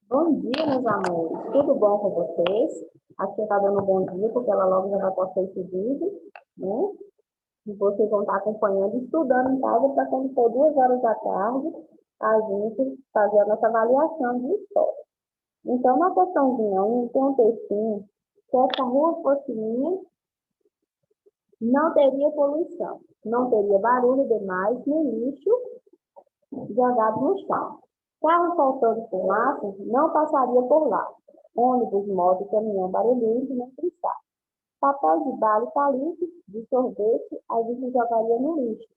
Bom dia, meus amores. Tudo bom com vocês? Aqui está dando bom dia, porque ela logo já vai postar esse vídeo, né? E vocês vão estar acompanhando, estudando em casa, para quando for 2 horas da tarde, a gente fazer a nossa avaliação de história. Então, na questãozinha 1, tem um textinho: se essa rua fosse minha, não teria poluição, não teria barulho demais, nem lixo jogado no chão. Carro soltando fumaça não passaria por lá. Ônibus, moto, caminhão barulhento nem cristal. Papel de bala e palito, de sorvete, a gente jogaria no lixo.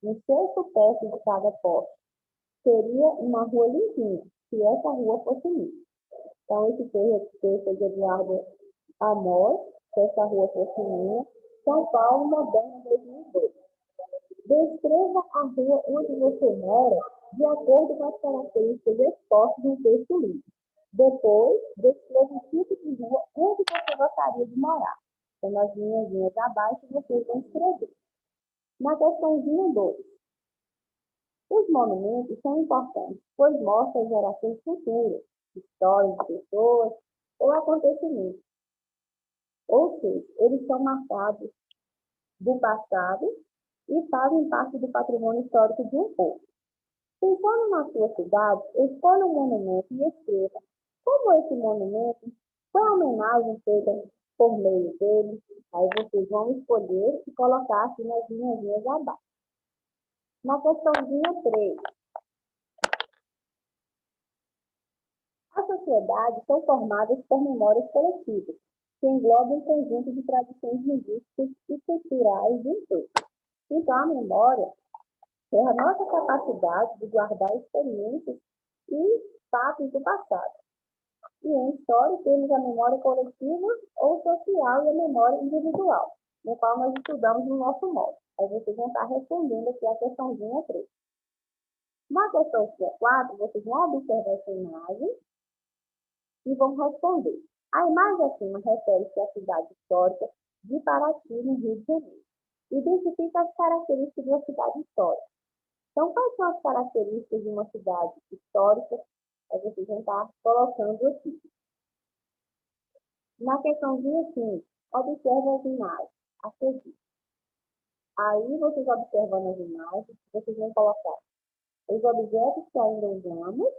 Um sexto perto de cada poste. Seria uma rua limpinha, se essa rua fosse minha. Então, esse texto é de Eduardo Amor, se essa rua fosse minha. São Paulo, Moderno, 2002. Descreva a rua onde você mora de acordo com as características expostas no texto livre. Depois, descreva o tipo de rua onde você gostaria de morar. Então, nas linhas abaixo, vocês vão escrever. Na questãozinha 2, os monumentos são importantes, pois mostram as gerações futuras, histórias de pessoas ou acontecimentos. Ou seja, eles são marcados do passado e fazem parte do patrimônio histórico de um povo. Pensando na sua cidade, escolha um monumento e escreva como esse monumento, qual a homenagem feita por meio dele. Aí vocês vão escolher e colocar aqui nas linhas abaixo. Na questãozinha 3, as sociedades são formadas por memórias coletivas, que englobam um conjunto de tradições linguísticas e culturais de um todo. Então, a memória é a nossa capacidade de guardar experiências e fatos do passado. E em história temos a memória coletiva ou social e a memória individual, no qual nós estudamos no nosso modo. Aí vocês vão estar respondendo aqui a questãozinha 3. Na questãozinha 4, vocês vão observar essa imagem e vão responder. A imagem acima refere-se à cidade histórica de Paraty, no Rio de Janeiro. Identifica as características da cidade histórica. Então, quais são as características de uma cidade histórica? Aí vocês vão estar colocando aqui. Na questãozinha 5, observe as imagens a seguir. Aí, vocês observando as imagens, vocês vão colocar os objetos que ainda usamos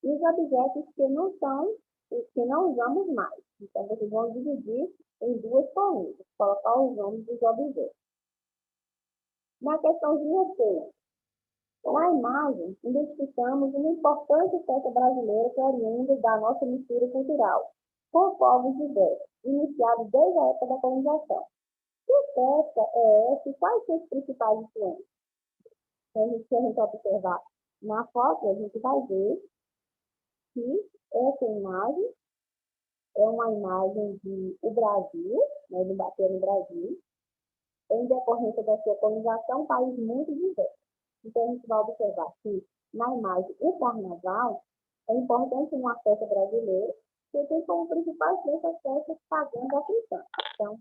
e os objetos que não usamos mais. Então, vocês vão dividir em duas colunas, colocar os nomes dos objetos. Na questãozinha 6, na imagem, identificamos uma importante festa brasileira que é oriunda da nossa mistura cultural, com povos diversos, iniciado desde a época da colonização. Que festa é essa e quais são os principais influências? Então, se a gente observar na foto, a gente vai ver que essa imagem é uma imagem de o Brasil, né, do bater no Brasil, em decorrência da sua colonização, um país muito diverso. Então, a gente vai observar que, na imagem, o carnaval é importante em uma festa brasileira, que tem como principais dessas festas pagando a cristã. Então,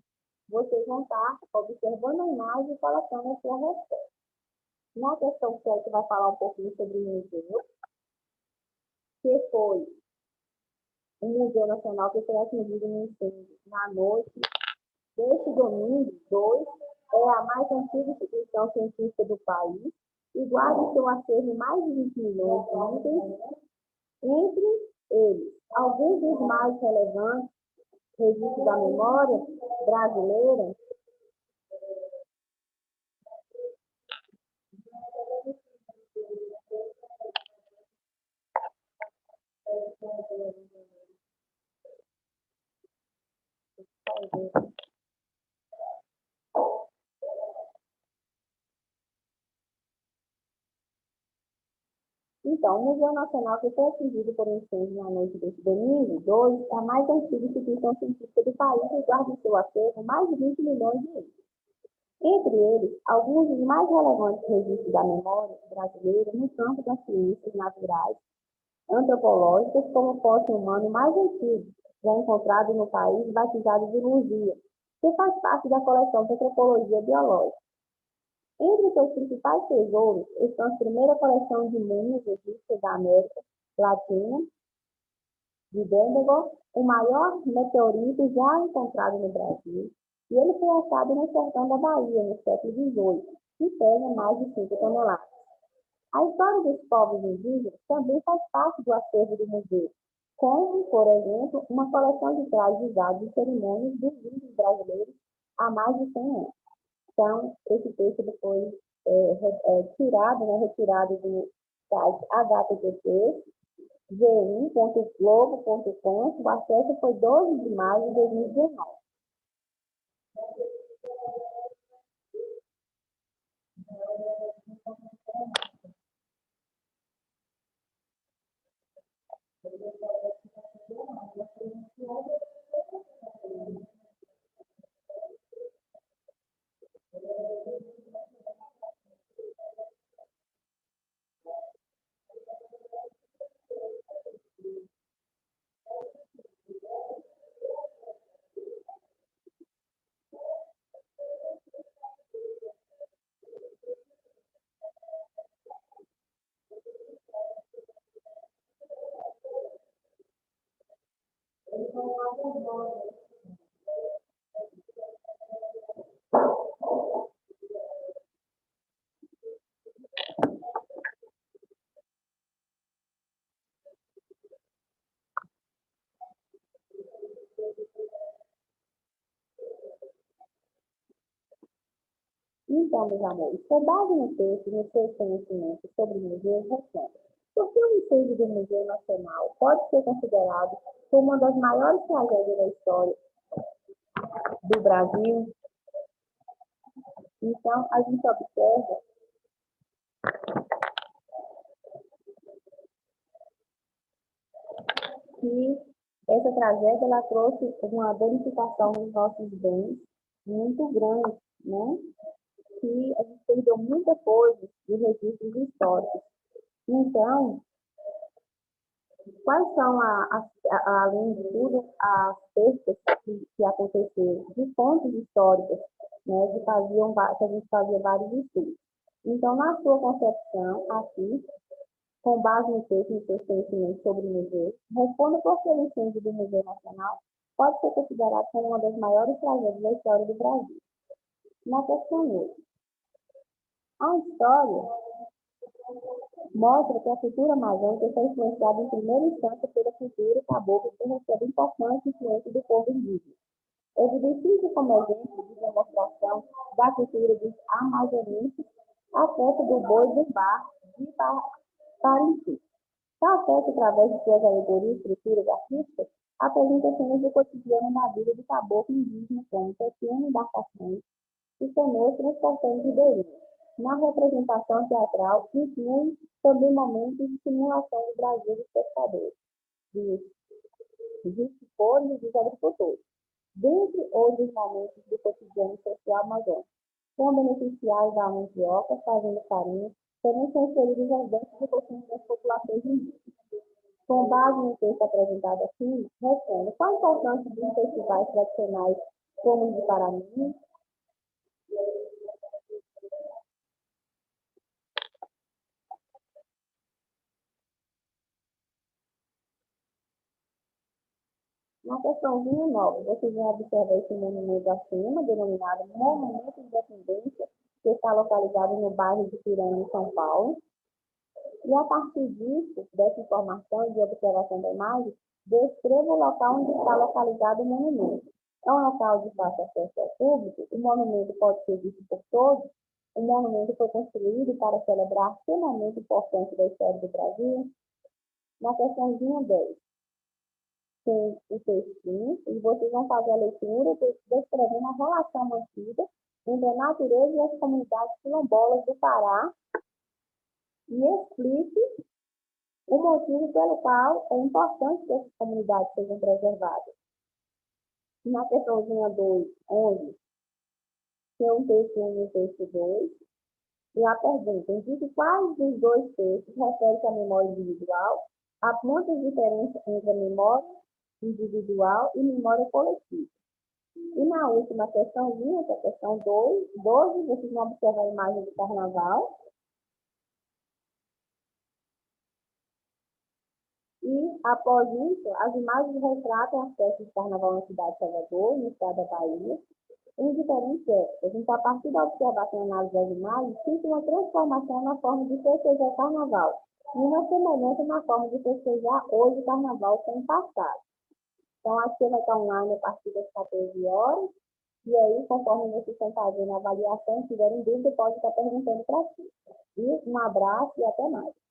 vocês vão estar observando a imagem e colocando a sua resposta. Na questão 7, vai falar um pouquinho sobre o museu, que foi um museu nacional que foi atingido no incêndio na noite deste domingo, 2, é a mais antiga instituição científica do país e guarda seu acervo mais de 20 milhões de itens, entre eles, alguns dos mais relevantes registros da memória brasileira, então, o Museu Nacional que foi atingido por um incêndio na noite deste domingo, 2, é a mais antiga instituição científica do país e guarda em seu acervo mais de 20 milhões de itens. Entre eles, alguns dos mais relevantes registros da memória brasileira no campo das ciências naturais, antropológicas, como o fóssil humano mais antigo, já encontrado no país, batizado de Luzia, que faz parte da coleção de antropologia biológica. Entre seus principais tesouros estão a primeira coleção de múmias egípcias da América, Latina, de Denver, o maior meteorito já encontrado no Brasil, e ele foi achado no sertão da Bahia, no século XVIII, e pesa mais de 5 toneladas. A história dos povos indígenas também faz parte do acervo do museu, como, por exemplo, uma coleção de trajes usados em cerimônias dos índios brasileiros há mais de 100 anos. Então, esse texto foi retirado do site http g1.globo.com, o acesso foi 12 de maio de 2019. Então, meus amores, com base no texto e nos seus conhecimentos sobre museus, responda. Por que o incêndio do Museu Nacional pode ser considerado como uma das maiores tragédias da história do Brasil? Então, a gente observa que essa tragédia ela trouxe uma danificação nos nossos bens muito grande, né? Que a gente perdeu muita coisa de registros históricos. Então, quais são, além de tudo, as perdas que aconteceram de fontes históricas, né, que a gente fazia vários estudos. Então, na sua concepção, aqui, com base no texto e nos seus conhecimentos sobre o museu, responda por que o incêndio do Museu Nacional pode ser considerado como uma das maiores tragédias da história do Brasil. Na questão 8, a história mostra que a cultura amazônica foi influenciada em primeira instância pela cultura cabocla que recebe importante influência do povo indígena. Evidencie como exemplo de demonstração da cultura dos amazonenses a festa do boi do bar de Parintins. Tal festa, através de suas alegorias e estruturas artísticas, apresenta cenas do cotidiano na vida do caboclo indígena, como pequenas embarcações e canoas transportando ribeirinhos. Na representação teatral, inclui também momentos de simulação do Brasil dos pescadores, dos escritores e dos agricultores, dentre outros momentos do cotidiano social amazônico. Com beneficiários da mandioca, fazendo farinha, também são inseridos as danças e costumes das populações indígenas. Com base no texto apresentado aqui, responda qual a importância dos festivais tradicionais como o de Paraná. Na questãozinha 9, vocês vão observar esse monumento acima, denominado Monumento de Independência, que está localizado no bairro de Piranga, em São Paulo. E a partir disso, dessa informação e de observação da imagem, descreva o local onde está localizado o monumento. É um local de fácil acesso ao público, o monumento pode ser visto por todos, o monumento foi construído para celebrar que momento importante da história do Brasil. Na questãozinha 10, tem o textinho, e vocês vão fazer a leitura descrevendo a relação mantida entre a natureza e as comunidades quilombolas do Pará e explique o motivo pelo qual é importante que essas comunidades sejam preservadas. Na questãozinha 2, 11, tem um texto 1 e um texto 2, e a pergunta, indique quais dos dois textos refere-se à memória individual, há muitas diferenças entre a memória individual e memória coletiva. E na última questãozinha, que é a questão 12, vocês vão observar a imagem do carnaval. E, após isso, as imagens retratam as festas de carnaval na cidade de Salvador, no estado da Bahia, em diferentes épocas. Então, a partir da observação e análise das imagens, sinto uma transformação na forma de festejar o carnaval, e uma semelhança na forma de festejar hoje o carnaval com o passado. Então, aqui vai estar online a partir das 14 horas, e aí, conforme vocês estão fazendo a avaliação, se tiverem dúvida, pode estar perguntando para ti. E um abraço e até mais.